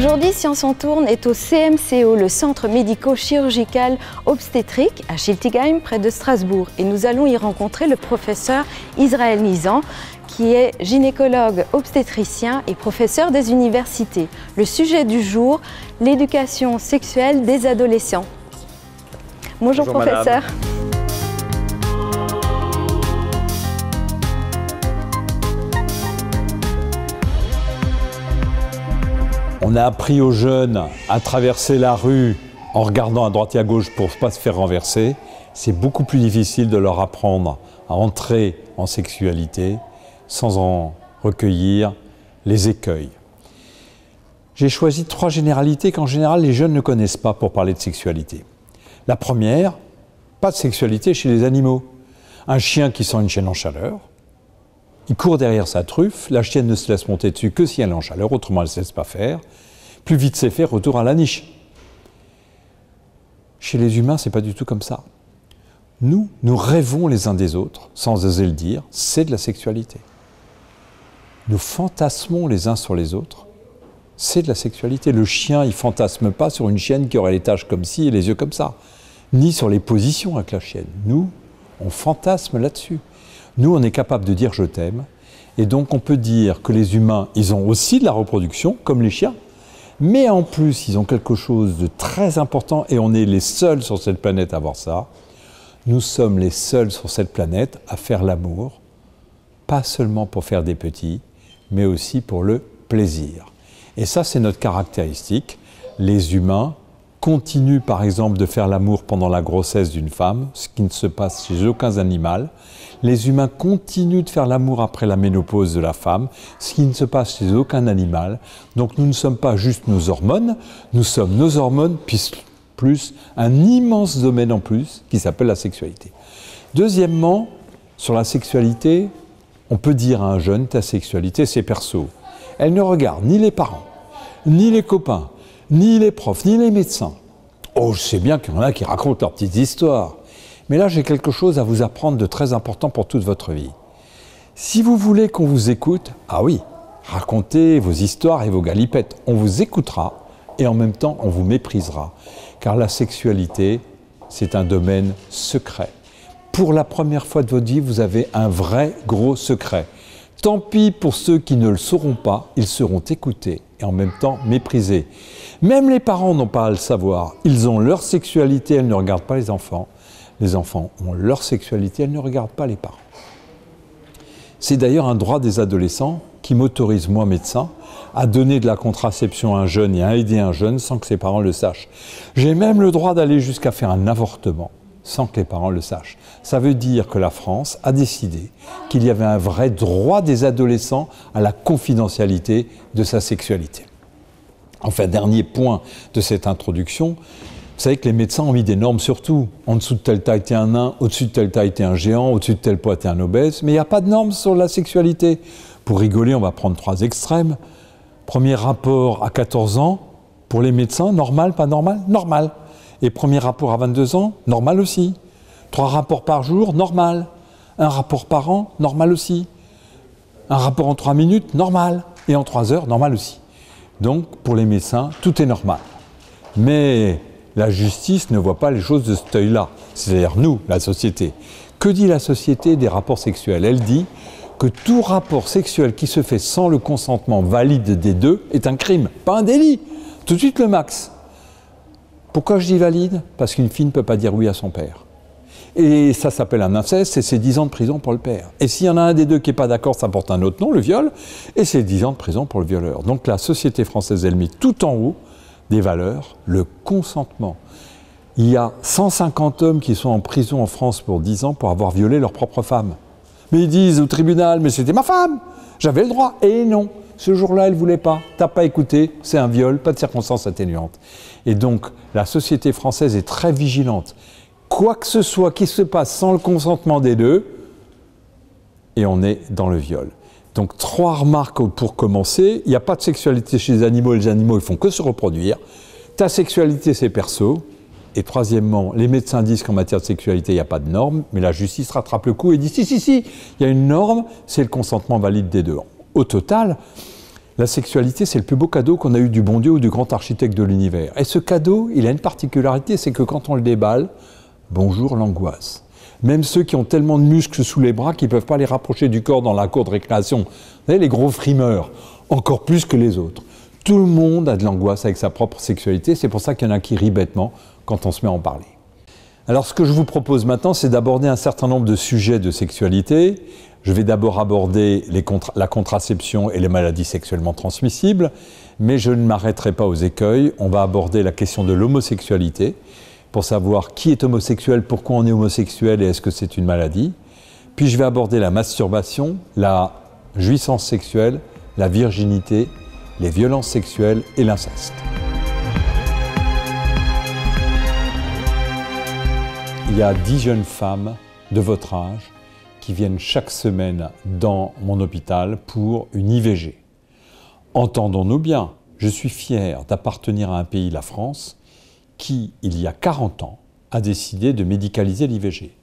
Aujourd'hui, Science en Tourne est au CMCO, le Centre médico-chirurgical obstétrique à Schiltigheim, près de Strasbourg. Et nous allons y rencontrer le professeur Israël Nizan, qui est gynécologue obstétricien et professeur des universités. Le sujet du jour, l'éducation sexuelle des adolescents. Bonjour professeur. Madame. On a appris aux jeunes à traverser la rue en regardant à droite et à gauche pour ne pas se faire renverser. C'est beaucoup plus difficile de leur apprendre à entrer en sexualité sans en recueillir les écueils. J'ai choisi 3 généralités qu'en général les jeunes ne connaissent pas pour parler de sexualité. La première, pas de sexualité chez les animaux. Un chien qui sent une chienne en chaleur, il court derrière sa truffe, la chienne ne se laisse monter dessus que si elle est en chaleur, autrement elle ne se laisse pas faire. Plus vite c'est fait, retour à la niche. Chez les humains, c'est pas du tout comme ça. Nous rêvons les uns des autres, sans oser le dire, c'est de la sexualité. Nous fantasmons les uns sur les autres, c'est de la sexualité. Le chien, il fantasme pas sur une chienne qui aurait les taches comme ci et les yeux comme ça, ni sur les positions avec la chienne. Nous, on fantasme là-dessus. Nous, on est capable de dire « je t'aime ». Et donc, on peut dire que les humains, ils ont aussi de la reproduction, comme les chiens. Mais en plus, ils ont quelque chose de très important, et on est les seuls sur cette planète à avoir ça. Nous sommes les seuls sur cette planète à faire l'amour, pas seulement pour faire des petits, mais aussi pour le plaisir. Et ça, c'est notre caractéristique. Les humains continuent, par exemple, de faire l'amour pendant la grossesse d'une femme, ce qui ne se passe chez aucun animal. Les humains continuent de faire l'amour après la ménopause de la femme, ce qui ne se passe chez aucun animal. Donc nous ne sommes pas juste nos hormones, nous sommes nos hormones, plus un immense domaine en plus qui s'appelle la sexualité. Deuxièmement, sur la sexualité, on peut dire à un jeune, ta sexualité c'est perso. Elle ne regarde ni les parents, ni les copains, ni les profs, ni les médecins. Oh, je sais bien qu'il y en a qui racontent leurs petites histoires. Mais là, j'ai quelque chose à vous apprendre de très important pour toute votre vie. Si vous voulez qu'on vous écoute, ah oui, racontez vos histoires et vos galipettes. On vous écoutera et en même temps, on vous méprisera. Car la sexualité, c'est un domaine secret. Pour la première fois de votre vie, vous avez un vrai gros secret. Tant pis pour ceux qui ne le sauront pas, ils seront écoutés et en même temps méprisés. Même les parents n'ont pas à le savoir. Ils ont leur sexualité, elles ne regardent pas les enfants. Les enfants ont leur sexualité, elles ne regardent pas les parents. C'est d'ailleurs un droit des adolescents qui m'autorise, moi médecin, à donner de la contraception à un jeune et à aider un jeune sans que ses parents le sachent. J'ai même le droit d'aller jusqu'à faire un avortement sans que les parents le sachent. Ça veut dire que la France a décidé qu'il y avait un vrai droit des adolescents à la confidentialité de sa sexualité. Enfin, dernier point de cette introduction, vous savez que les médecins ont mis des normes sur tout. En dessous de telle taille, t'es un nain, au-dessus de telle taille, t'es un géant, au-dessus de tel poids, t'es un obèse. Mais il n'y a pas de normes sur la sexualité. Pour rigoler, on va prendre 3 extrêmes. Premier rapport à 14 ans, pour les médecins, normal, pas normal? Normal. Et premier rapport à 22 ans, normal aussi. 3 rapports par jour, normal. 1 rapport par an, normal aussi. 1 rapport en 3 minutes, normal. Et en 3 heures, normal aussi. Donc, pour les médecins, tout est normal. Mais la justice ne voit pas les choses de cet œil-là, c'est-à-dire nous, la société. Que dit la société des rapports sexuels? Elle dit que tout rapport sexuel qui se fait sans le consentement valide des deux est un crime, pas un délit. Tout de suite le max. Pourquoi je dis valide? Parce qu'une fille ne peut pas dire oui à son père. Et ça s'appelle un inceste et c'est 10 ans de prison pour le père. Et s'il y en a un des deux qui n'est pas d'accord, ça porte un autre nom, le viol, et c'est 10 ans de prison pour le violeur. Donc la société française, elle met tout en haut des valeurs, le consentement. Il y a 150 hommes qui sont en prison en France pour 10 ans pour avoir violé leur propre femme. Mais ils disent au tribunal, mais c'était ma femme, j'avais le droit. Et non, ce jour-là, elle ne voulait pas. T'as pas écouté, c'est un viol, pas de circonstances atténuantes. Et donc, la société française est très vigilante. Quoi que ce soit qui se passe sans le consentement des deux, et on est dans le viol. Donc 3 remarques pour commencer. Il n'y a pas de sexualité chez les animaux, et les animaux ils font que se reproduire. Ta sexualité c'est perso. Et troisièmement, les médecins disent qu'en matière de sexualité il n'y a pas de norme, mais la justice rattrape le coup et dit si, il y a une norme, c'est le consentement valide des deux. Au total, La sexualité, c'est le plus beau cadeau qu'on a eu du bon Dieu ou du grand architecte de l'univers. Et ce cadeau, il a une particularité, c'est que quand on le déballe, bonjour l'angoisse. Même ceux qui ont tellement de muscles sous les bras qu'ils ne peuvent pas les rapprocher du corps dans la cour de récréation. Vous savez, les gros frimeurs, encore plus que les autres. Tout le monde a de l'angoisse avec sa propre sexualité, c'est pour ça qu'il y en a qui rient bêtement quand on se met à en parler. Alors ce que je vous propose maintenant, c'est d'aborder un certain nombre de sujets de sexualité. Je vais d'abord aborder la contraception et les maladies sexuellement transmissibles, mais je ne m'arrêterai pas aux écueils. On va aborder la question de l'homosexualité, pour savoir qui est homosexuel, pourquoi on est homosexuel et est-ce que c'est une maladie. Puis je vais aborder la masturbation, la jouissance sexuelle, la virginité, les violences sexuelles et l'inceste. Il y a 10 jeunes femmes de votre âge qui viennent chaque semaine dans mon hôpital pour une IVG. Entendons-nous bien, je suis fier d'appartenir à un pays, la France, qui, il y a 40 ans, a décidé de médicaliser l'IVG.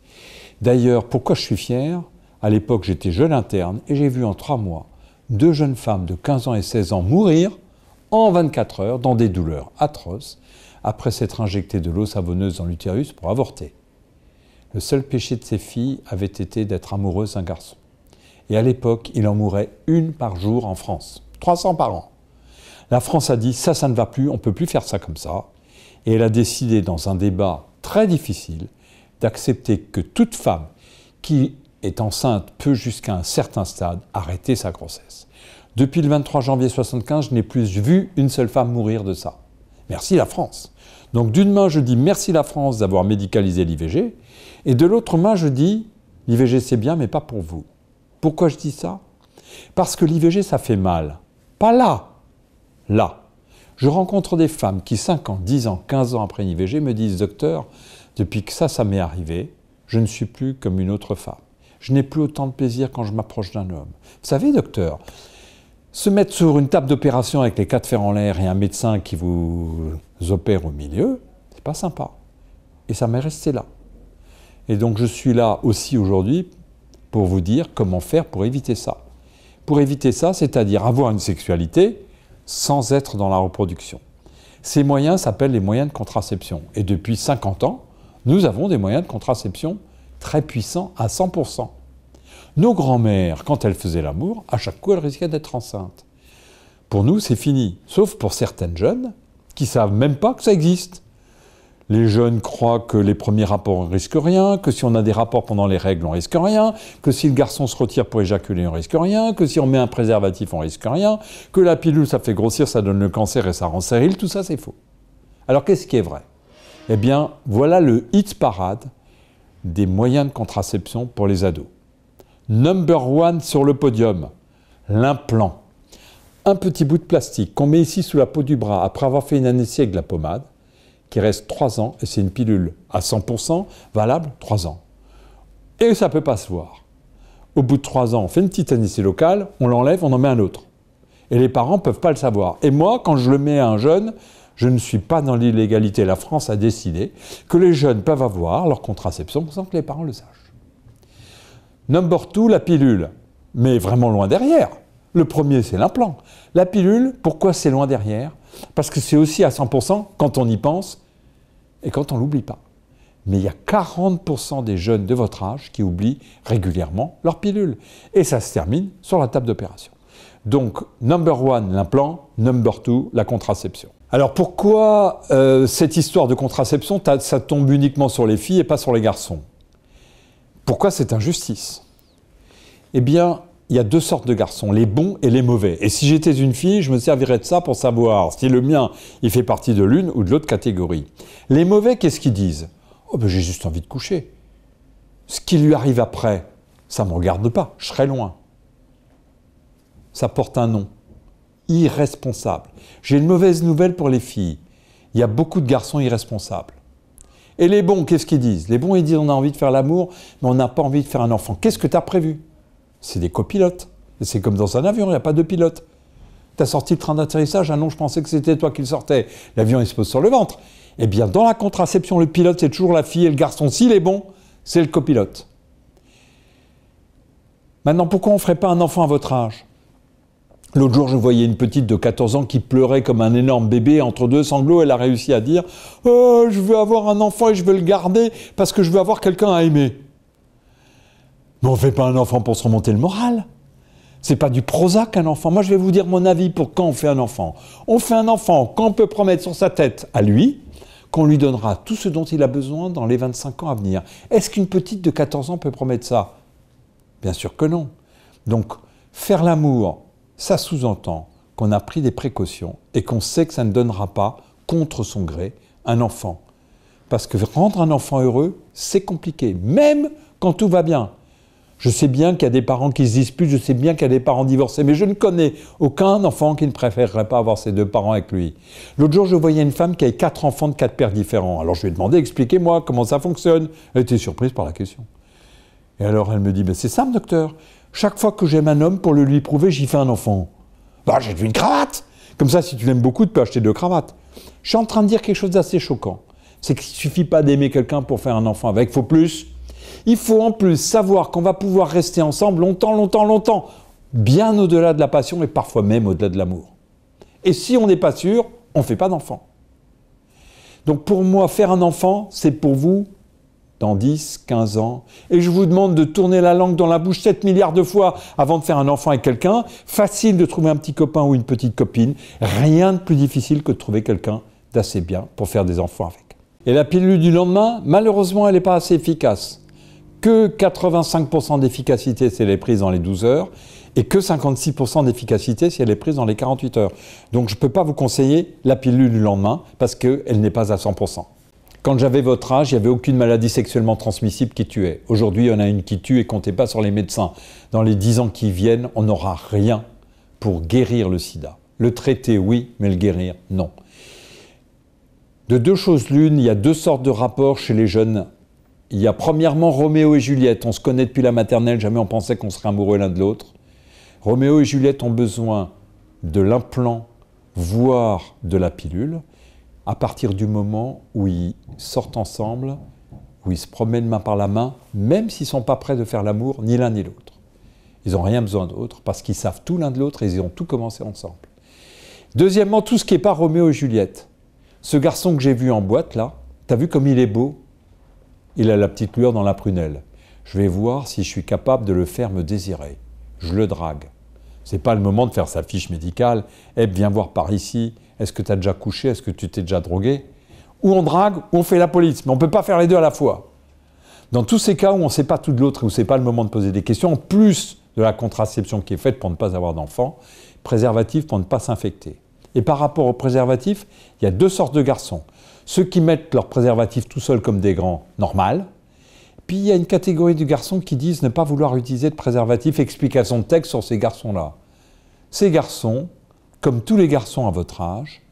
D'ailleurs, pourquoi je suis fier? À l'époque, j'étais jeune interne et j'ai vu en 3 mois 2 jeunes femmes de 15 ans et 16 ans mourir en 24 heures dans des douleurs atroces après s'être injectées de l'eau savonneuse dans l'utérus pour avorter. Le seul péché de ces filles avait été d'être amoureuses d'un garçon. Et à l'époque, il en mourait 1 par jour en France. 300 par an. La France a dit, ça ne va plus, on ne peut plus faire ça comme ça. Et elle a décidé, dans un débat très difficile, d'accepter que toute femme qui est enceinte peut, jusqu'à un certain stade, arrêter sa grossesse. Depuis le 23 janvier 1975, je n'ai plus vu une seule femme mourir de ça. Merci la France. Donc d'une main, je dis merci la France d'avoir médicalisé l'IVG, et de l'autre main, je dis l'IVG c'est bien, mais pas pour vous. Pourquoi je dis ça? Parce que l'IVG, ça fait mal. Pas là, là. Je rencontre des femmes qui, 5 ans, 10 ans, 15 ans après une IVG, me disent « Docteur, depuis que ça m'est arrivé, je ne suis plus comme une autre femme. Je n'ai plus autant de plaisir quand je m'approche d'un homme. » Vous savez, docteur, se mettre sur une table d'opération avec les 4 fers en l'air et un médecin qui vous opère au milieu, c'est pas sympa. Et ça m'est resté là. Et donc je suis là aussi aujourd'hui pour vous dire comment faire pour éviter ça. Pour éviter ça, c'est-à-dire avoir une sexualité sans être dans la reproduction. Ces moyens s'appellent les moyens de contraception. Et depuis 50 ans, nous avons des moyens de contraception très puissants à 100%. Nos grands-mères, quand elles faisaient l'amour, à chaque coup, elles risquaient d'être enceintes. Pour nous, c'est fini. Sauf pour certaines jeunes qui ne savent même pas que ça existe. Les jeunes croient que les premiers rapports ne risquent rien, que si on a des rapports pendant les règles, on ne risque rien, que si le garçon se retire pour éjaculer, on ne risque rien, que si on met un préservatif, on ne risque rien, que la pilule, ça fait grossir, ça donne le cancer et ça rend stérile, tout ça, c'est faux. Alors, qu'est-ce qui est vrai? Eh bien, voilà le hit parade des moyens de contraception pour les ados. Number 1 sur le podium, l'implant. Un petit bout de plastique qu'on met ici sous la peau du bras après avoir fait une anesthésie avec de la pommade, qui reste 3 ans, et c'est une pilule à 100%, valable 3 ans. Et ça ne peut pas se voir. Au bout de 3 ans, on fait une petite anesthésie locale, on l'enlève, on en met un autre. Et les parents ne peuvent pas le savoir. Et moi, quand je le mets à un jeune, je ne suis pas dans l'illégalité. La France a décidé que les jeunes peuvent avoir leur contraception sans que les parents le sachent. Number 2, la pilule. Mais vraiment loin derrière. Le premier, c'est l'implant. La pilule, pourquoi c'est loin derrière? Parce que c'est aussi à 100% quand on y pense et quand on ne l'oublie pas. Mais il y a 40% des jeunes de votre âge qui oublient régulièrement leur pilule. Et ça se termine sur la table d'opération. Donc, number 1, l'implant, number 2, la contraception. Alors pourquoi cette histoire de contraception, ça tombe uniquement sur les filles et pas sur les garçons? Pourquoi cette injustice? Eh bien, il y a 2 sortes de garçons, les bons et les mauvais. Et si j'étais une fille, je me servirais de ça pour savoir si le mien, il fait partie de l'une ou de l'autre catégorie. Les mauvais, qu'est-ce qu'ils disent? Oh ben j'ai juste envie de coucher. Ce qui lui arrive après, ça ne me regarde pas, je serai loin. Ça porte un nom. Irresponsable. J'ai une mauvaise nouvelle pour les filles. Il y a beaucoup de garçons irresponsables. Et les bons, qu'est-ce qu'ils disent? Les bons, ils disent on a envie de faire l'amour, mais on n'a pas envie de faire un enfant. Qu'est-ce que tu as prévu? C'est des copilotes. C'est comme dans un avion, il n'y a pas de pilote. Tu as sorti le train d'atterrissage, ah non, je pensais que c'était toi qui le sortais. L'avion, il se pose sur le ventre. Eh bien, dans la contraception, le pilote, c'est toujours la fille et le garçon. S'il est bon, c'est le copilote. Maintenant, pourquoi on ne ferait pas un enfant à votre âge? L'autre jour, je voyais une petite de 14 ans qui pleurait comme un énorme bébé. Entre deux sanglots, elle a réussi à dire « Oh, je veux avoir un enfant et je veux le garder parce que je veux avoir quelqu'un à aimer. » Mais on ne fait pas un enfant pour se remonter le moral. C'est pas du Prozac, un enfant. Moi, je vais vous dire mon avis pour quand on fait un enfant. On fait un enfant quand on peut promettre sur sa tête à lui qu'on lui donnera tout ce dont il a besoin dans les 25 ans à venir. Est-ce qu'une petite de 14 ans peut promettre ça? Bien sûr que non. Donc, faire l'amour, ça sous-entend qu'on a pris des précautions et qu'on sait que ça ne donnera pas, contre son gré, un enfant. Parce que rendre un enfant heureux, c'est compliqué, même quand tout va bien. Je sais bien qu'il y a des parents qui se disputent, je sais bien qu'il y a des parents divorcés, mais je ne connais aucun enfant qui ne préférerait pas avoir ses deux parents avec lui. L'autre jour, je voyais une femme qui avait 4 enfants de 4 pères différents. Alors je lui ai demandé, expliquez-moi comment ça fonctionne. Elle était surprise par la question. Et alors elle me dit, c'est simple docteur, chaque fois que j'aime un homme, pour le lui prouver, j'y fais un enfant. Bah j'ai vu une cravate. Comme ça, si tu l'aimes beaucoup, tu peux acheter 2 cravates. Je suis en train de dire quelque chose d'assez choquant. C'est qu'il ne suffit pas d'aimer quelqu'un pour faire un enfant avec, il faut plus. Il faut en plus savoir qu'on va pouvoir rester ensemble longtemps, longtemps, longtemps, bien au-delà de la passion et parfois même au-delà de l'amour. Et si on n'est pas sûr, on ne fait pas d'enfant. Donc pour moi, faire un enfant, c'est pour vous dans 10, 15 ans. Et je vous demande de tourner la langue dans la bouche 7 milliards de fois avant de faire un enfant avec quelqu'un. Facile de trouver un petit copain ou une petite copine. Rien de plus difficile que de trouver quelqu'un d'assez bien pour faire des enfants avec. Et la pilule du lendemain, malheureusement, elle n'est pas assez efficace. Que 85% d'efficacité si elle est prise dans les 12 heures et que 56% d'efficacité si elle est prise dans les 48 heures. Donc je ne peux pas vous conseiller la pilule du lendemain parce qu'elle n'est pas à 100%. Quand j'avais votre âge, il n'y avait aucune maladie sexuellement transmissible qui tuait. Aujourd'hui, il y en a une qui tue et comptez pas sur les médecins. Dans les 10 ans qui viennent, on n'aura rien pour guérir le sida. Le traiter, oui, mais le guérir, non. De 2 choses l'une, il y a 2 sortes de rapports chez les jeunes. Il y a premièrement Roméo et Juliette. On se connaît depuis la maternelle, jamais on pensait qu'on serait amoureux l'un de l'autre. Roméo et Juliette ont besoin de l'implant, voire de la pilule, à partir du moment où ils sortent ensemble, où ils se promènent main par la main, même s'ils ne sont pas prêts de faire l'amour, ni l'un ni l'autre. Ils n'ont rien besoin d'autre, parce qu'ils savent tout l'un de l'autre et ils ont tout commencé ensemble. Deuxièmement, tout ce qui n'est pas Roméo et Juliette. Ce garçon que j'ai vu en boîte, là, t'as vu comme il est beau? Il a la petite lueur dans la prunelle. Je vais voir si je suis capable de le faire me désirer. Je le drague. Ce n'est pas le moment de faire sa fiche médicale. Eh, viens voir par ici. Est-ce que tu as déjà couché? Est-ce que tu t'es déjà drogué? Ou on drague, ou on fait la police. Mais on ne peut pas faire les deux à la fois. Dans tous ces cas où on ne sait pas tout de l'autre et où ce n'est pas le moment de poser des questions, en plus de la contraception qui est faite pour ne pas avoir d'enfants, préservatif pour ne pas s'infecter. Et par rapport au préservatif, il y a 2 sortes de garçons. Ceux qui mettent leur préservatif tout seuls comme des grands, normal. Puis il y a une catégorie de garçons qui disent ne pas vouloir utiliser de préservatif. Explication de texte sur ces garçons-là. Ces garçons, comme tous les garçons à votre âge,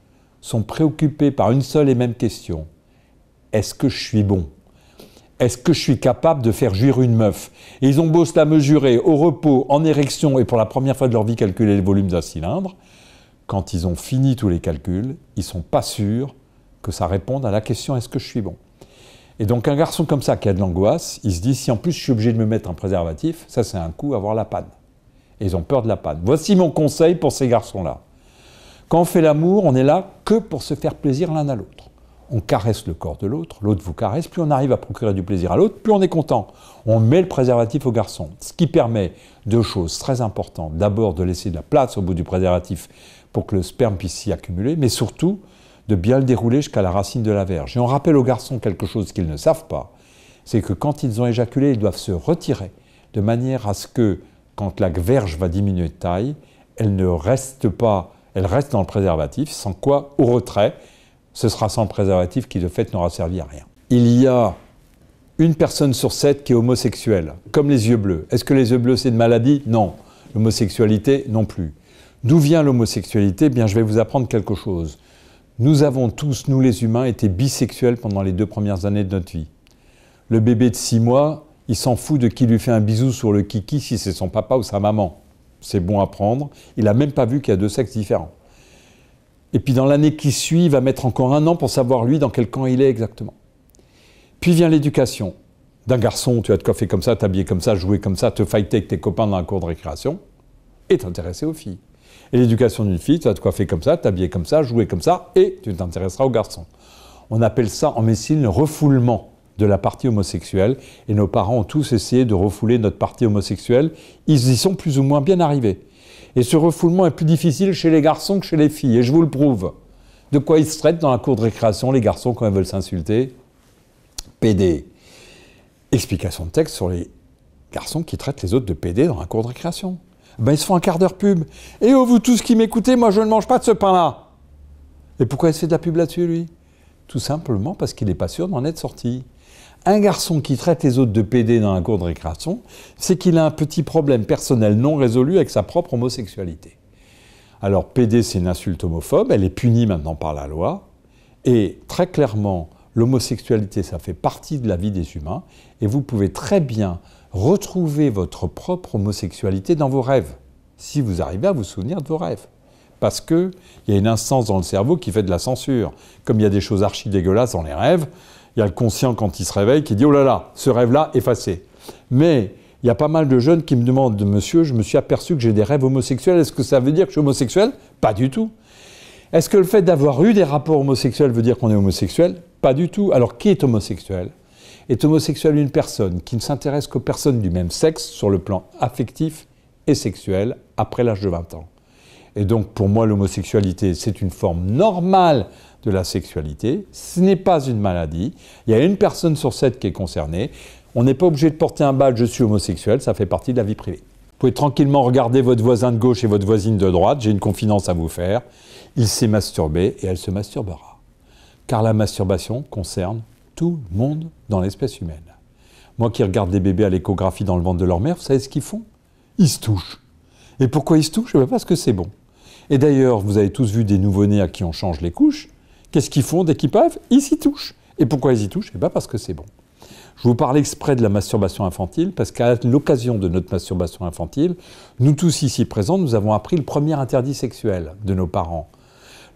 sont préoccupés par une seule et même question. Est-ce que je suis bon? Est-ce que je suis capable de faire jouir une meuf? Et ils ont beau se la mesurer au repos, en érection et pour la première fois de leur vie calculer le volume d'un cylindre. Quand ils ont fini tous les calculs, ils ne sont pas sûrs que ça réponde à la question « est-ce que je suis bon ?» Et donc un garçon comme ça qui a de l'angoisse, il se dit « si en plus je suis obligé de me mettre un préservatif, ça c'est un coup à avoir la panne. » Et ils ont peur de la panne. Voici mon conseil pour ces garçons-là. Quand on fait l'amour, on n'est là que pour se faire plaisir l'un à l'autre. On caresse le corps de l'autre, l'autre vous caresse, plus on arrive à procurer du plaisir à l'autre, plus on est content. On met le préservatif au garçon, ce qui permet 2 choses très importantes. D'abord de laisser de la place au bout du préservatif pour que le sperme puisse s'y accumuler, mais surtout de bien le dérouler jusqu'à la racine de la verge. Et on rappelle aux garçons quelque chose qu'ils ne savent pas, c'est que quand ils ont éjaculé, ils doivent se retirer, de manière à ce que, quand la verge va diminuer de taille, elle ne reste pas, elle reste dans le préservatif, sans quoi, au retrait, ce sera sans le préservatif qui, de fait, n'aura servi à rien. Il y a 1 personne sur 7 qui est homosexuelle, comme les yeux bleus. Est-ce que les yeux bleus, c'est une maladie? Non. L'homosexualité, non plus. D'où vient l'homosexualité? Bien, je vais vous apprendre quelque chose. Nous avons tous, nous les humains, été bisexuels pendant les 2 premières années de notre vie. Le bébé de 6 mois, il s'en fout de qui lui fait un bisou sur le kiki si c'est son papa ou sa maman. C'est bon à prendre. Il n'a même pas vu qu'il y a 2 sexes différents. Et puis dans l'année qui suit, il va mettre encore 1 an pour savoir lui dans quel camp il est exactement. Puis vient l'éducation. D'un garçon, tu vas te coiffer comme ça, t'habiller comme ça, jouer comme ça, te fighter avec tes copains dans la cour de récréation et t'intéresser aux filles. Et l'éducation d'une fille, tu vas te coiffer comme ça, t'habiller comme ça, jouer comme ça, et tu t'intéresseras aux garçons. On appelle ça en médecine le refoulement de la partie homosexuelle, et nos parents ont tous essayé de refouler notre partie homosexuelle. Ils y sont plus ou moins bien arrivés. Et ce refoulement est plus difficile chez les garçons que chez les filles, et je vous le prouve. De quoi ils se traitent dans la cour de récréation, les garçons, quand ils veulent s'insulter? PD. Explication de texte sur les garçons qui traitent les autres de PD dans la cour de récréation. Ben, ils se font un quart d'heure pub. Et oh, vous tous qui m'écoutez, moi je ne mange pas de ce pain-là. Et pourquoi il se fait de la pub là-dessus, lui? Tout simplement parce qu'il n'est pas sûr d'en être sorti. Un garçon qui traite les autres de PD dans la cour de récréation, c'est qu'il a un petit problème personnel non résolu avec sa propre homosexualité. Alors PD, c'est une insulte homophobe, elle est punie maintenant par la loi, et très clairement, l'homosexualité, ça fait partie de la vie des humains, et vous pouvez très bien retrouver votre propre homosexualité dans vos rêves, si vous arrivez à vous souvenir de vos rêves. Parce qu'il y a une instance dans le cerveau qui fait de la censure. Comme il y a des choses archi dégueulasses dans les rêves, il y a le conscient, quand il se réveille, qui dit « Oh là là, ce rêve-là, effacé ». Mais il y a pas mal de jeunes qui me demandent « Monsieur, je me suis aperçu que j'ai des rêves homosexuels, est-ce que ça veut dire que je suis homosexuel ?» Pas du tout. Est-ce que le fait d'avoir eu des rapports homosexuels veut dire qu'on est homosexuel? Pas du tout. Alors qui est homosexuel? Est homosexuel une personne qui ne s'intéresse qu'aux personnes du même sexe sur le plan affectif et sexuel après l'âge de 20 ans. Et donc pour moi l'homosexualité c'est une forme normale de la sexualité, ce n'est pas une maladie, il y a une personne sur 7 qui est concernée, on n'est pas obligé de porter un badge « je suis homosexuel », ça fait partie de la vie privée. Vous pouvez tranquillement regarder votre voisin de gauche et votre voisine de droite, j'ai une confidence à vous faire, il s'est masturbé et elle se masturbera. Car la masturbation concerne tout le monde dans l'espèce humaine. Moi qui regarde des bébés à l'échographie dans le ventre de leur mère, vous savez ce qu'ils font? Ils se touchent. Et pourquoi ils se touchent? Parce que c'est bon. Et d'ailleurs, vous avez tous vu des nouveau-nés à qui on change les couches. Qu'est-ce qu'ils font dès qu'ils peuvent? Ils s'y touchent. Et pourquoi ils y touchent? Parce que c'est bon. Je vous parle exprès de la masturbation infantile, parce qu'à l'occasion de notre masturbation infantile, nous tous ici présents, nous avons appris le premier interdit sexuel de nos parents.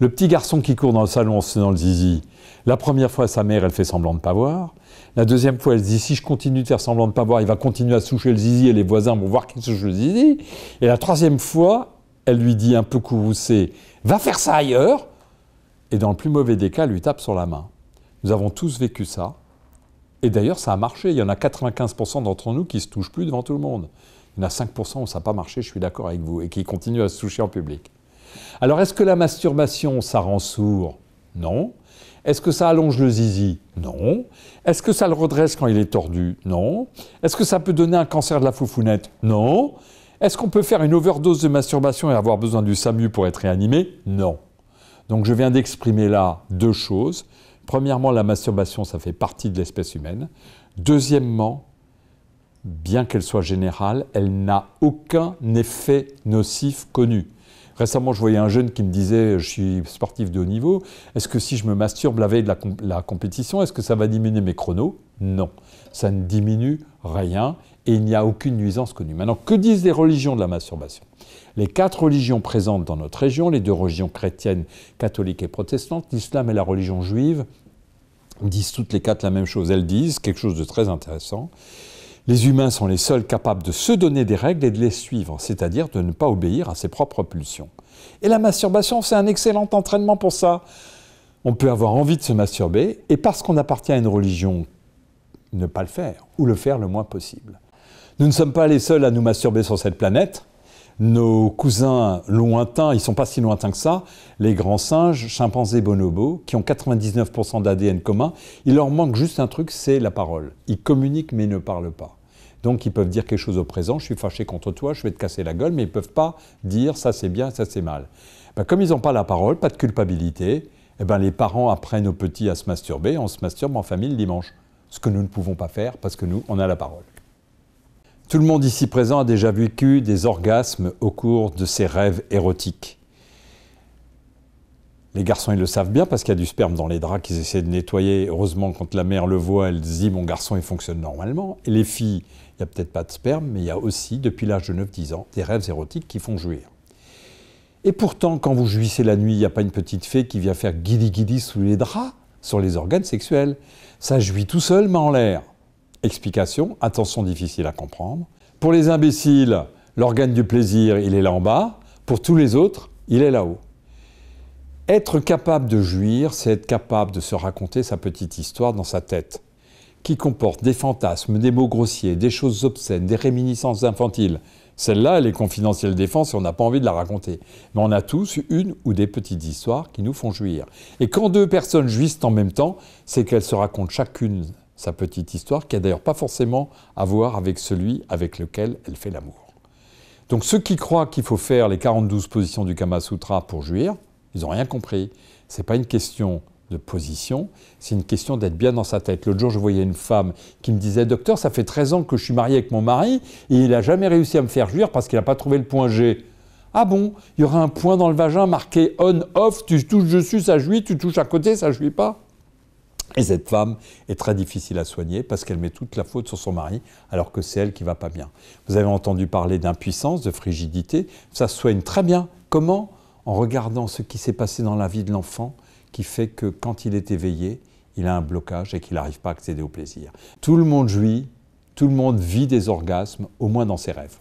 Le petit garçon qui court dans le salon en se tenant le zizi, la première fois, sa mère, elle fait semblant de ne pas voir. La deuxième fois, elle dit, si je continue de faire semblant de ne pas voir, il va continuer à se toucher le zizi et les voisins vont voir qu'il se touche le zizi. Et la troisième fois, elle lui dit un peu courroucée, va faire ça ailleurs. Et dans le plus mauvais des cas, elle lui tape sur la main. Nous avons tous vécu ça. Et d'ailleurs, ça a marché. Il y en a 95% d'entre nous qui ne se touchent plus devant tout le monde. Il y en a 5% où ça n'a pas marché, je suis d'accord avec vous, et qui continuent à se toucher en public. Alors, est-ce que la masturbation, ça rend sourd? Non. Est-ce que ça allonge le zizi? Non. Est-ce que ça le redresse quand il est tordu? Non. Est-ce que ça peut donner un cancer de la foufounette? Non. Est-ce qu'on peut faire une overdose de masturbation et avoir besoin du SAMU pour être réanimé? Non. Donc je viens d'exprimer là deux choses. Premièrement, la masturbation, ça fait partie de l'espèce humaine. Deuxièmement, bien qu'elle soit générale, elle n'a aucun effet nocif connu. Récemment, je voyais un jeune qui me disait « je suis sportif de haut niveau, est-ce que si je me masturbe la veille de la compétition, est-ce que ça va diminuer mes chronos ?» Non, ça ne diminue rien et il n'y a aucune nuisance connue. Maintenant, que disent les religions de la masturbation? Les 4 religions présentes dans notre région, les 2 religions chrétiennes, catholiques et protestantes, l'islam et la religion juive, disent toutes les 4 la même chose. Elles disent quelque chose de très intéressant. Les humains sont les seuls capables de se donner des règles et de les suivre, c'est-à-dire de ne pas obéir à ses propres pulsions. Et la masturbation, c'est un excellent entraînement pour ça. On peut avoir envie de se masturber, et parce qu'on appartient à une religion, ne pas le faire, ou le faire le moins possible. Nous ne sommes pas les seuls à nous masturber sur cette planète. Nos cousins lointains, ils ne sont pas si lointains que ça, les grands singes, chimpanzés, bonobos, qui ont 99% d'ADN commun, il leur manque juste un truc, c'est la parole. Ils communiquent mais ils ne parlent pas. Donc ils peuvent dire quelque chose au présent, je suis fâché contre toi, je vais te casser la gueule, mais ils ne peuvent pas dire ça c'est bien, ça c'est mal. Comme ils n'ont pas la parole, pas de culpabilité, les parents apprennent aux petits à se masturber, on se masturbe en famille le dimanche. Ce que nous ne pouvons pas faire parce que nous, on a la parole. Tout le monde ici présent a déjà vécu des orgasmes au cours de ses rêves érotiques. Les garçons, ils le savent bien parce qu'il y a du sperme dans les draps qu'ils essaient de nettoyer. Heureusement, quand la mère le voit, elle dit « mon garçon, il fonctionne normalement ». Et les filles, il n'y a peut-être pas de sperme, mais il y a aussi, depuis l'âge de 9-10 ans, des rêves érotiques qui font jouir. Et pourtant, quand vous jouissez la nuit, il n'y a pas une petite fée qui vient faire guili-guili sous les draps, sur les organes sexuels. Ça jouit tout seul, mais en l'air. Explication, attention difficile à comprendre. Pour les imbéciles, l'organe du plaisir, il est là en bas. Pour tous les autres, il est là-haut. Être capable de jouir, c'est être capable de se raconter sa petite histoire dans sa tête, qui comporte des fantasmes, des mots grossiers, des choses obscènes, des réminiscences infantiles. Celle-là, elle est confidentielle défense et on n'a pas envie de la raconter. Mais on a tous une ou des petites histoires qui nous font jouir. Et quand deux personnes jouissent en même temps, c'est qu'elles se racontent chacune sa petite histoire, qui n'a d'ailleurs pas forcément à voir avec celui avec lequel elle fait l'amour. Donc ceux qui croient qu'il faut faire les 42 positions du Kama Sutra pour jouir, ils n'ont rien compris. Ce n'est pas une question de position, c'est une question d'être bien dans sa tête. L'autre jour, je voyais une femme qui me disait « Docteur, ça fait 13 ans que je suis mariée avec mon mari et il n'a jamais réussi à me faire jouir parce qu'il n'a pas trouvé le point G. » Ah bon? Il y aura un point dans le vagin marqué « on, off », tu touches dessus, ça jouit, tu touches à côté, ça jouit pas? Et cette femme est très difficile à soigner parce qu'elle met toute la faute sur son mari alors que c'est elle qui ne va pas bien. Vous avez entendu parler d'impuissance, de frigidité, ça se soigne très bien. Comment? En regardant ce qui s'est passé dans la vie de l'enfant qui fait que quand il est éveillé, il a un blocage et qu'il n'arrive pas à accéder au plaisir. Tout le monde jouit, tout le monde vit des orgasmes, au moins dans ses rêves.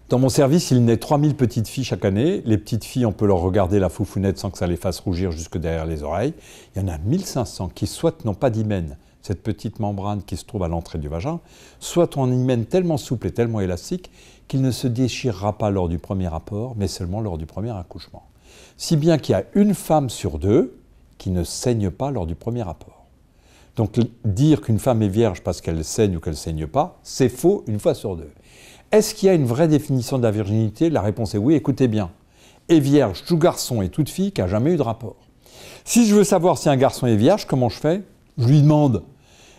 Dans mon service, il naît 3000 petites filles chaque année. Les petites filles, on peut leur regarder la foufounette sans que ça les fasse rougir jusque derrière les oreilles. Il y en a 1500 qui soit n'ont pas d'hymen, cette petite membrane qui se trouve à l'entrée du vagin, soit ont un hymen tellement souple et tellement élastique qu'il ne se déchirera pas lors du premier rapport, mais seulement lors du premier accouchement. Si bien qu'il y a une femme sur deux qui ne saigne pas lors du premier rapport. Donc dire qu'une femme est vierge parce qu'elle saigne ou qu'elle ne saigne pas, c'est faux une fois sur deux. Est-ce qu'il y a une vraie définition de la virginité? La réponse est oui, écoutez bien. Est vierge tout garçon et toute fille qui n'a jamais eu de rapport. Si je veux savoir si un garçon est vierge, comment je fais? Je lui demande.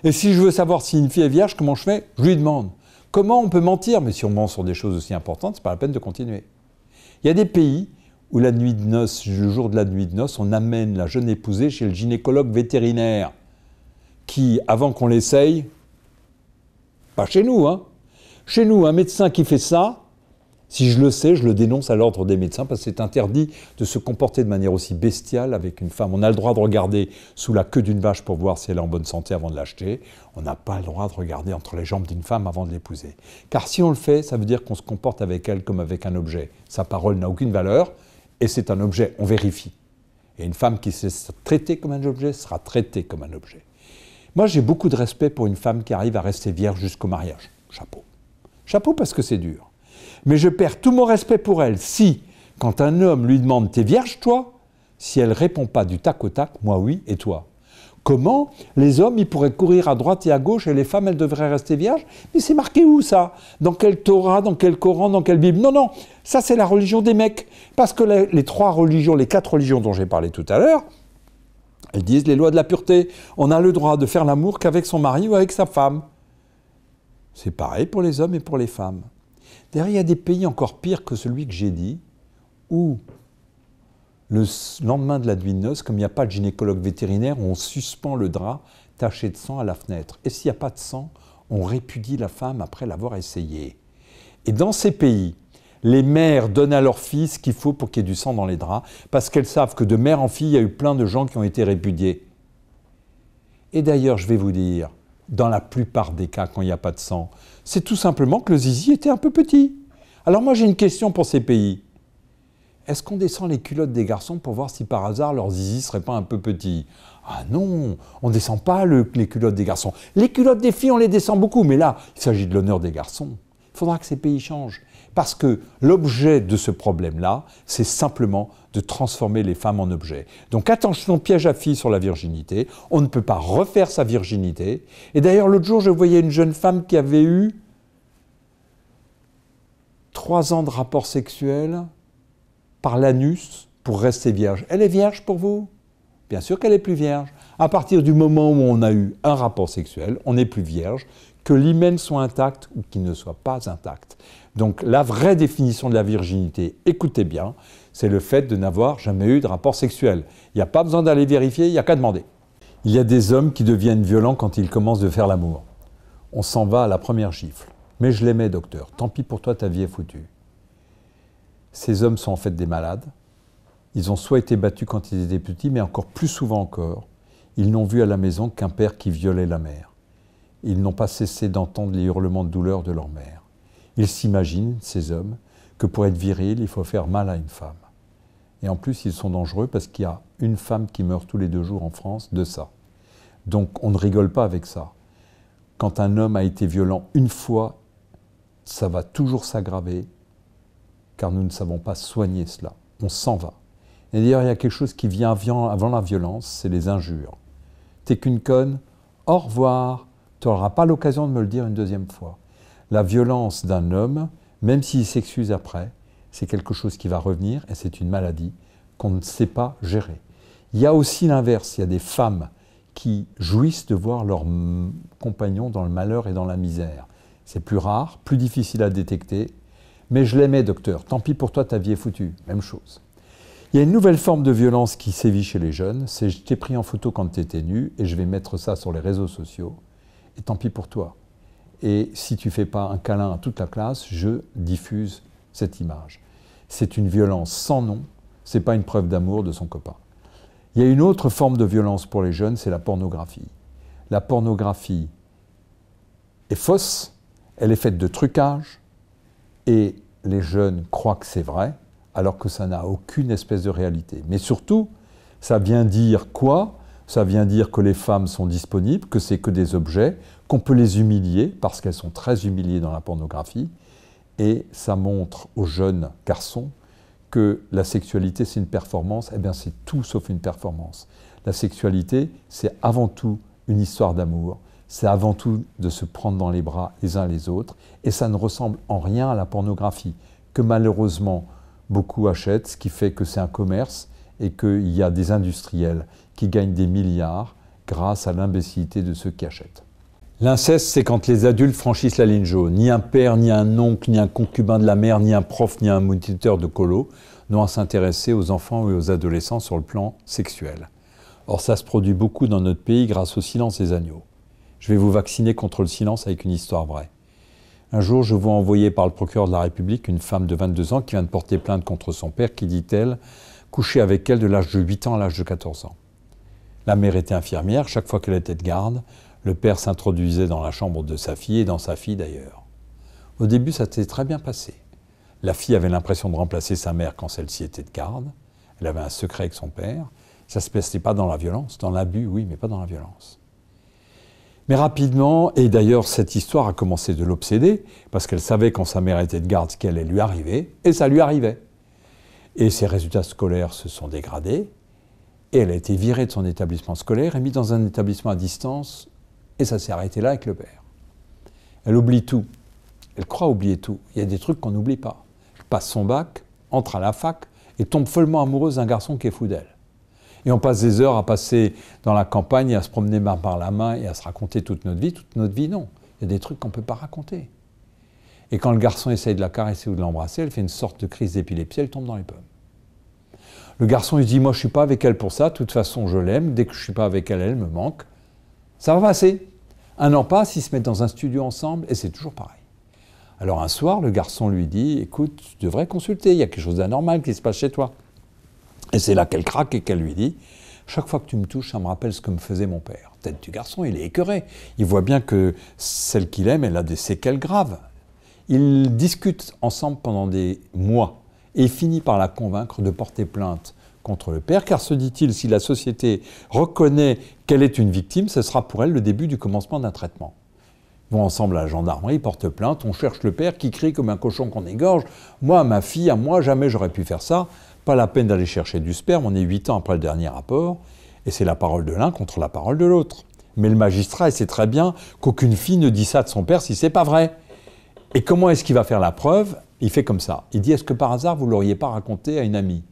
Et si je veux savoir si une fille est vierge, comment je fais? Je lui demande. Comment on peut mentir? Mais si on ment sur des choses aussi importantes, c'est pas la peine de continuer. Il y a des pays où la nuit de noces, le jour de la nuit de noces, on amène la jeune épousée chez le gynécologue vétérinaire qui, avant qu'on l'essaye, pas chez nous, hein, chez nous, un médecin qui fait ça, si je le sais, je le dénonce à l'ordre des médecins parce que c'est interdit de se comporter de manière aussi bestiale avec une femme. On a le droit de regarder sous la queue d'une vache pour voir si elle est en bonne santé avant de l'acheter. On n'a pas le droit de regarder entre les jambes d'une femme avant de l'épouser. Car si on le fait, ça veut dire qu'on se comporte avec elle comme avec un objet. Sa parole n'a aucune valeur. Et c'est un objet, on vérifie. Et une femme qui sait se traiter comme un objet sera traitée comme un objet. Moi, j'ai beaucoup de respect pour une femme qui arrive à rester vierge jusqu'au mariage. Chapeau. Chapeau parce que c'est dur. Mais je perds tout mon respect pour elle si, quand un homme lui demande « T'es vierge, toi ?» si elle ne répond pas du tac au tac « Moi, oui, et toi ?» Comment les hommes, ils pourraient courir à droite et à gauche et les femmes, elles devraient rester vierges? Mais c'est marqué où ça? Dans quel Torah, dans quel Coran, dans quelle Bible? Non, non, ça c'est la religion des mecs. Parce que les 4 religions dont j'ai parlé tout à l'heure, elles disent les lois de la pureté. On a le droit de faire l'amour qu'avec son mari ou avec sa femme. C'est pareil pour les hommes et pour les femmes. D'ailleurs, il y a des pays encore pires que celui que j'ai dit, où le lendemain de la nuit de noces, comme il n'y a pas de gynécologue vétérinaire, on suspend le drap taché de sang à la fenêtre. Et s'il n'y a pas de sang, on répudie la femme après l'avoir essayé. Et dans ces pays, les mères donnent à leurs fils ce qu'il faut pour qu'il y ait du sang dans les draps, parce qu'elles savent que de mère en fille, il y a eu plein de gens qui ont été répudiés. Et d'ailleurs, je vais vous dire, dans la plupart des cas, quand il n'y a pas de sang, c'est tout simplement que le zizi était un peu petit. Alors moi, j'ai une question pour ces pays. Est-ce qu'on descend les culottes des garçons pour voir si par hasard leur zizi ne serait pas un peu petit? Ah non, on ne descend pas les culottes des garçons. Les culottes des filles, on les descend beaucoup, mais là, il s'agit de l'honneur des garçons. Il faudra que ces pays changent. Parce que l'objet de ce problème-là, c'est simplement de transformer les femmes en objets. Donc attention, piège à filles sur la virginité. On ne peut pas refaire sa virginité. Et d'ailleurs, l'autre jour, je voyais une jeune femme qui avait eu 3 ans de rapport sexuel par l'anus pour rester vierge. Elle est vierge pour vous? Bien sûr qu'elle est plus vierge. À partir du moment où on a eu un rapport sexuel, on n'est plus vierge, que l'hymen soit intact ou qu'il ne soit pas intact. Donc la vraie définition de la virginité, écoutez bien, c'est le fait de n'avoir jamais eu de rapport sexuel. Il n'y a pas besoin d'aller vérifier, il n'y a qu'à demander. Il y a des hommes qui deviennent violents quand ils commencent de faire l'amour. On s'en va à la première gifle. Mais je l'aimais, docteur. Tant pis pour toi, ta vie est foutue. Ces hommes sont en fait des malades. Ils ont soit été battus quand ils étaient petits, mais encore plus souvent encore, ils n'ont vu à la maison qu'un père qui violait la mère. Ils n'ont pas cessé d'entendre les hurlements de douleur de leur mère. Ils s'imaginent, ces hommes, que pour être viril, il faut faire mal à une femme. Et en plus, ils sont dangereux parce qu'il y a une femme qui meurt tous les 2 jours en France de ça. Donc on ne rigole pas avec ça. Quand un homme a été violent une fois, ça va toujours s'aggraver, car nous ne savons pas soigner cela. On s'en va. Et d'ailleurs, il y a quelque chose qui vient avant la violence, c'est les injures. T'es qu'une conne, au revoir, tu n'auras pas l'occasion de me le dire une deuxième fois. La violence d'un homme, même s'il s'excuse après, c'est quelque chose qui va revenir et c'est une maladie qu'on ne sait pas gérer. Il y a aussi l'inverse, il y a des femmes qui jouissent de voir leur compagnon dans le malheur et dans la misère. C'est plus rare, plus difficile à détecter, mais je l'aimais, docteur, tant pis pour toi, ta vie est foutue, même chose. Il y a une nouvelle forme de violence qui sévit chez les jeunes, c'est je t'ai pris en photo quand tu étais nu et je vais mettre ça sur les réseaux sociaux, et tant pis pour toi. Et si tu ne fais pas un câlin à toute la classe, je diffuse cette image. C'est une violence sans nom, ce n'est pas une preuve d'amour de son copain. Il y a une autre forme de violence pour les jeunes, c'est la pornographie. La pornographie est fausse, elle est faite de trucage, et les jeunes croient que c'est vrai, alors que ça n'a aucune espèce de réalité. Mais surtout, ça vient dire quoi? Ça vient dire que les femmes sont disponibles, que c'est que des objets, qu'on peut les humilier, parce qu'elles sont très humiliées dans la pornographie, et ça montre aux jeunes garçons que la sexualité, c'est une performance. Eh bien, c'est tout sauf une performance. La sexualité, c'est avant tout une histoire d'amour, c'est avant tout de se prendre dans les bras les uns les autres, et ça ne ressemble en rien à la pornographie, que malheureusement beaucoup achètent, ce qui fait que c'est un commerce, et qu'il y a des industriels qui gagnent des milliards grâce à l'imbécilité de ceux qui achètent. L'inceste, c'est quand les adultes franchissent la ligne jaune. Ni un père, ni un oncle, ni un concubin de la mère, ni un prof, ni un moniteur de colo n'ont à s'intéresser aux enfants et aux adolescents sur le plan sexuel. Or, ça se produit beaucoup dans notre pays grâce au silence des agneaux. Je vais vous vacciner contre le silence avec une histoire vraie. Un jour, je vois envoyer par le procureur de la République une femme de 22 ans qui vient de porter plainte contre son père qui, dit-elle, couchait avec elle de l'âge de 8 ans à l'âge de 14 ans. La mère était infirmière, chaque fois qu'elle était de garde, le père s'introduisait dans la chambre de sa fille et dans sa fille d'ailleurs. Au début, ça s'était très bien passé. La fille avait l'impression de remplacer sa mère quand celle-ci était de garde. Elle avait un secret avec son père. Ça ne se passait pas dans la violence, dans l'abus, oui, mais pas dans la violence. Mais rapidement, et d'ailleurs cette histoire a commencé de l'obséder, parce qu'elle savait quand sa mère était de garde ce qui allait lui arriver, et ça lui arrivait. Et ses résultats scolaires se sont dégradés, et elle a été virée de son établissement scolaire et mise dans un établissement à distance, et ça s'est arrêté là avec le père. Elle oublie tout. Elle croit oublier tout. Il y a des trucs qu'on n'oublie pas. Elle passe son bac, entre à la fac, et tombe follement amoureuse d'un garçon qui est fou d'elle. Et on passe des heures à passer dans la campagne, et à se promener main par la main, et à se raconter toute notre vie. Toute notre vie, non. Il y a des trucs qu'on ne peut pas raconter. Et quand le garçon essaye de la caresser ou de l'embrasser, elle fait une sorte de crise d'épilepsie, elle tombe dans les pommes. Le garçon, il se dit, moi je ne suis pas avec elle pour ça, de toute façon je l'aime, dès que je ne suis pas avec elle, elle me manque. Ça va passer. Un an passe, ils se mettent dans un studio ensemble, et c'est toujours pareil. Alors un soir, le garçon lui dit, écoute, tu devrais consulter, il y a quelque chose d'anormal qui se passe chez toi. Et c'est là qu'elle craque et qu'elle lui dit, chaque fois que tu me touches, ça me rappelle ce que me faisait mon père. Tête du garçon, il est écœuré. Il voit bien que celle qu'il aime, elle a des séquelles graves. Ils discutent ensemble pendant des mois et il finit par la convaincre de porter plainte contre le père, car se dit-il, si la société reconnaît qu'elle est une victime, ce sera pour elle le début du commencement d'un traitement. Ils vont ensemble à la gendarmerie, ils portent plainte, on cherche le père qui crie comme un cochon qu'on égorge. Moi, ma fille, à moi, jamais j'aurais pu faire ça. Pas la peine d'aller chercher du sperme, on est 8 ans après le dernier rapport, et c'est la parole de l'un contre la parole de l'autre. Mais le magistrat, il sait très bien qu'aucune fille ne dit ça de son père si c'est pas vrai. Et comment est-ce qu'il va faire la preuve? Il fait comme ça. Il dit, est-ce que par hasard, vous ne l'auriez pas raconté à une amie?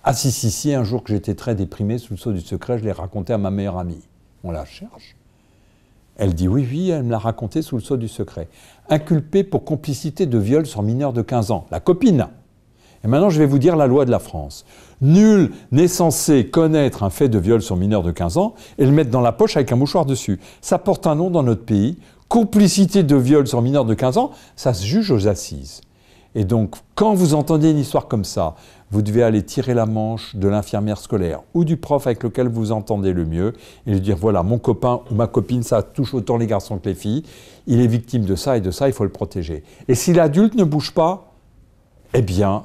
Ah si, un jour que j'étais très déprimé sous le sceau du secret, je l'ai raconté à ma meilleure amie. On la cherche. Elle dit, oui, elle me l'a raconté sous le sceau du secret. Inculpée pour complicité de viol sur mineur de 15 ans. La copine. Et maintenant, je vais vous dire la loi de la France. Nul n'est censé connaître un fait de viol sur mineur de 15 ans et le mettre dans la poche avec un mouchoir dessus. Ça porte un nom dans notre pays. Complicité de viol sur mineur de 15 ans, ça se juge aux assises. Et donc, quand vous entendez une histoire comme ça, vous devez aller tirer la manche de l'infirmière scolaire ou du prof avec lequel vous entendez le mieux et lui dire, voilà, mon copain ou ma copine, ça touche autant les garçons que les filles, il est victime de ça et de ça, il faut le protéger. Et si l'adulte ne bouge pas, eh bien,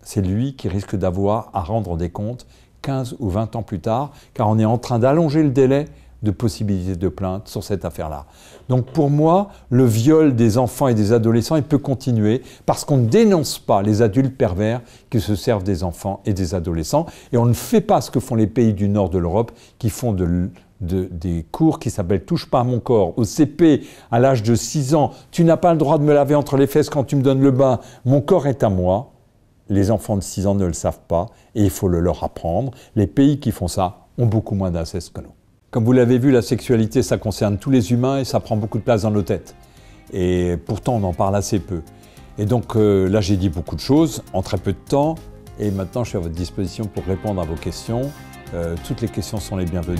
c'est lui qui risque d'avoir à rendre des comptes 15 ou 20 ans plus tard, car on est en train d'allonger le délai de possibilité de plainte sur cette affaire-là. Donc pour moi, le viol des enfants et des adolescents, il peut continuer parce qu'on ne dénonce pas les adultes pervers qui se servent des enfants et des adolescents, et on ne fait pas ce que font les pays du nord de l'Europe qui font des cours qui s'appellent « Touche pas à mon corps ». Au CP, à l'âge de 6 ans, tu n'as pas le droit de me laver entre les fesses quand tu me donnes le bain, mon corps est à moi. Les enfants de 6 ans ne le savent pas et il faut le leur apprendre. Les pays qui font ça ont beaucoup moins d'inceste que nous. Comme vous l'avez vu, la sexualité, ça concerne tous les humains et ça prend beaucoup de place dans nos têtes. Et pourtant, on en parle assez peu. Et donc là, j'ai dit beaucoup de choses en très peu de temps. Et maintenant, je suis à votre disposition pour répondre à vos questions. Toutes les questions sont les bienvenues.